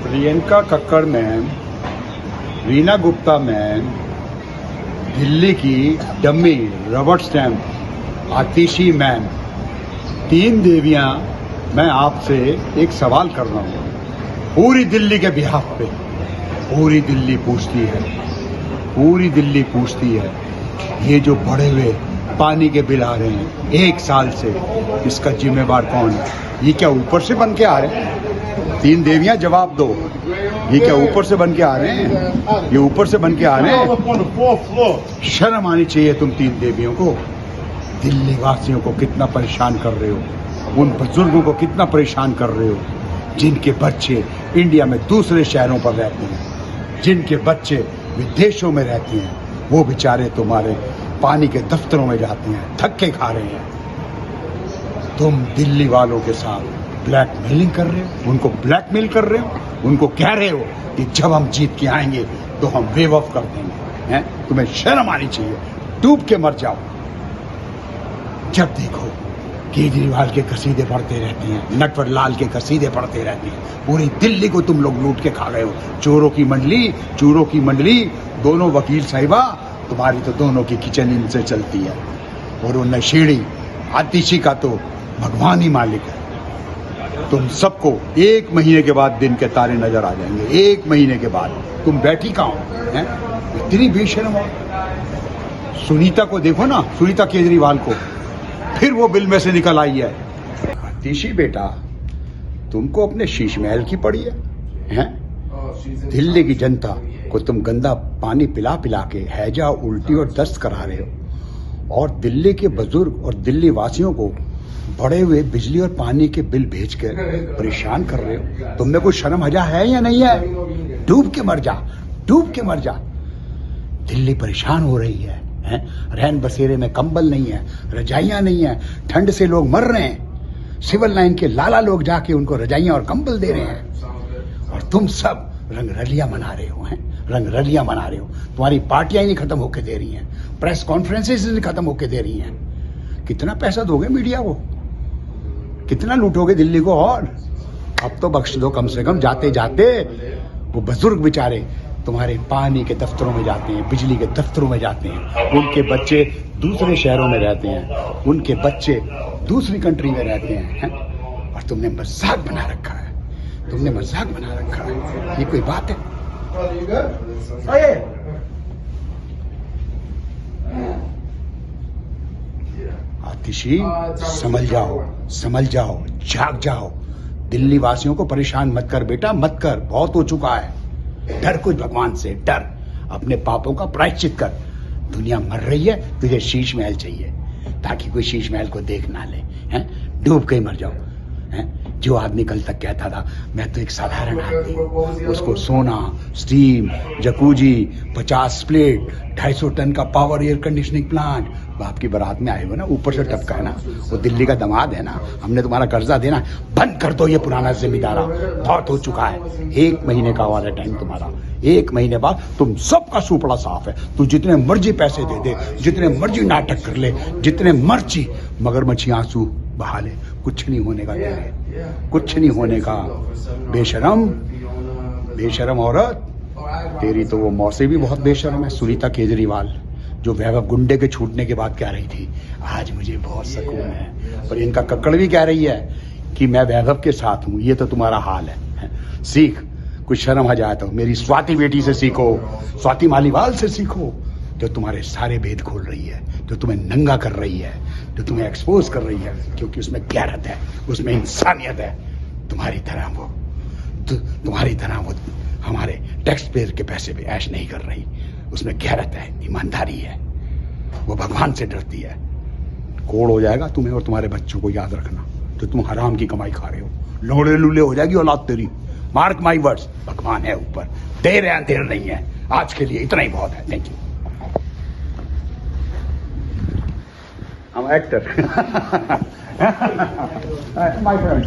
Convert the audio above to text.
Priyanka Kakkar ma'am, Reena Gupta ma'am, Delhi की dummy Robert stamp आतिशी ma'am, तीन देवियां, मैं आपसे एक सवाल कर रहा हूँ। पूरी दिल्ली के बिहाफ पे पूरी दिल्ली पूछती है ये जो बढ़े हुए पानी के बिल आ रहे हैं 1 साल से, इसका जिम्मेवार कौन है? ये क्या ऊपर से बन के आ रहे हैं? तीन देवियां जवाब दो, ये क्या ऊपर से बन के आ रहे हैं? ये ऊपर से बन के आ रहे हैं? शर्म आनी चाहिए तुम तीन देवियों को। दिल्ली वासियों को कितना परेशान कर रहे हो, उन बुजुर्गों को कितना परेशान कर रहे हो जिनके बच्चे इंडिया में दूसरे शहरों पर रहते हैं, जिनके बच्चे विदेशों में रहते हैं। वो बेचारे तुम्हारे पानी के दफ्तरों में जाते हैं, धक्के खा रहे हैं। तुम दिल्ली वालों के साथ ब्लैकमेलिंग कर रहे हो, उनको ब्लैकमेल कर रहे हो, उनको कह रहे हो कि जब हम जीत के आएंगे तो हम वेव ऑफ कर देंगे। हैं? तुम्हें शर्म आनी चाहिए, डूब के मर जाओ। जब देखो केजरीवाल के कसीदे पढ़ते रहते हैं, नटवर लाल के कसीदे पढ़ते रहते हैं। पूरी दिल्ली को तुम लोग लूट के खा गए हो। चोरों की मंडली, दोनों वकील साहिबा, तुम्हारी तो दोनों की किचन इनसे चलती है। और वो नशेड़ी आतिशी का तो भगवान ही मालिक है। तुम सबको 1 महीने के बाद दिन के तारे नजर आ जाएंगे। 1 महीने के बाद तुम बैठी कहाँ हो? हैं? इतनी बेशर्म हो। सुनीता को देखो ना, सुनीता केजरीवाल को, फिर वो बिल में से निकल आई है। आतिशी बेटा, तुमको अपने शीश महल की पड़ी है? दिल्ली की जनता को तुम गंदा पानी पिला पिला के हैजा, उल्टी और दस्त करा रहे हो, और दिल्ली के बुजुर्ग और दिल्ली वासियों को बढ़े हुए बिजली और पानी के बिल भेज कर परेशान कर रहे हो। तुमने कोई शर्म हजा है या नहीं है? डूब के मर जा। दिल्ली परेशान हो रही है। रहन बसेरे में कंबल नहीं है, रजाइयां नहीं है, ठंड से लोग मर रहे हैं। सिविल लाइन के लाला लोग जाके उनको रजाइयां और कंबल दे रहे हैं, और तुम सब रंगरलियां मना रहे हो। तुम्हारी पार्टियां ही नहीं खत्म होके दे रही हैं, प्रेस कॉन्फ्रेंसेस नहीं खत्म होके दे रही हैं। कितना पैसा दोगे मीडिया को? कितना लूटोगे दिल्ली को? और अब तो बख्श दो कम से कम। जाते जाते वो बुजुर्ग बेचारे तुम्हारे पानी के दफ्तरों में जाते हैं, बिजली के दफ्तरों में जाते हैं। उनके बच्चे दूसरे शहरों में रहते हैं, उनके बच्चे दूसरी कंट्री में रहते हैं, और तुमने मजाक बना रखा है। ये कोई बात है? आतिशी, समझ जाओ, जाग जाओ। दिल्ली वासियों को परेशान मत कर बेटा, मत कर। बहुत हो चुका है। डर कुछ भगवान से, डर। अपने पापों का प्रायश्चित कर। दुनिया मर रही है, तुझे शीश महल चाहिए ताकि कोई शीश महल को देख ना ले। हैं? डूब के मर जाओ। हैं? जो आदमी कल तक कहता था मैं तो एक साधारण आदमी, उसको सोना, स्टीम, जकूजी, 50 प्लेट, 250 टन का पावर एयर कंडीशनिंग प्लांट, बाप की बारात में आए हो ना, ऊपर से टपका है ना, वो दिल्ली का दामाद है ना, हमने तुम्हारा कर्जा देना। बंद कर दो ये पुराना जिम्मेदारा, बहुत हो चुका है। 1 महीने का वाला टाइम तुम्हारा। 1 महीने बाद तुम सबका सुपड़ा साफ है। तू जितने मर्जी पैसे दे, जितने मर्जी नाटक कर ले, जितने मर्जी मगरमच्छी आंसू बहा ले, कुछ नहीं होने का तेरे, कुछ नहीं होने का। बेशरम औरत। तेरी तो वो मौसी भी बहुत बेशरम है, सुनीता केजरीवाल, जो वैभव गुंडे के छूटने के बाद कह रही थी आज मुझे बहुत सुकून है। पर इनका कक्कड़ भी कह रही है कि मैं वैभव के साथ हूं। ये तो तुम्हारा हाल है। सीख, कुछ शर्म आ जाए तो मेरी स्वाति बेटी से सीखो, स्वाति मालीवाल से सीखो, जो तुम्हारे सारे भेद खोल रही है, जो तुम्हें नंगा कर रही है, जो तुम्हें एक्सपोज कर रही है, क्योंकि उसमें गैरत है, उसमें इंसानियत है। तुम्हारी तरह वो हमारे टैक्स पेयर के पैसे पे ऐश नहीं कर रही। उसमें गैरत है, ईमानदारी है, वो भगवान से डरती है। कोड़ हो जाएगा तुम्हें और तुम्हारे बच्चों को, याद रखना। तो तुम हराम की कमाई खा रहे हो, लोड़े लूले हो जाएगी औलाद तेरी। मार्क माई वर्ड्स, भगवान है ऊपर। देर है अंधेर नहीं है। आज के लिए इतना ही बहुत है। Thank you. I'm an actor. My friend.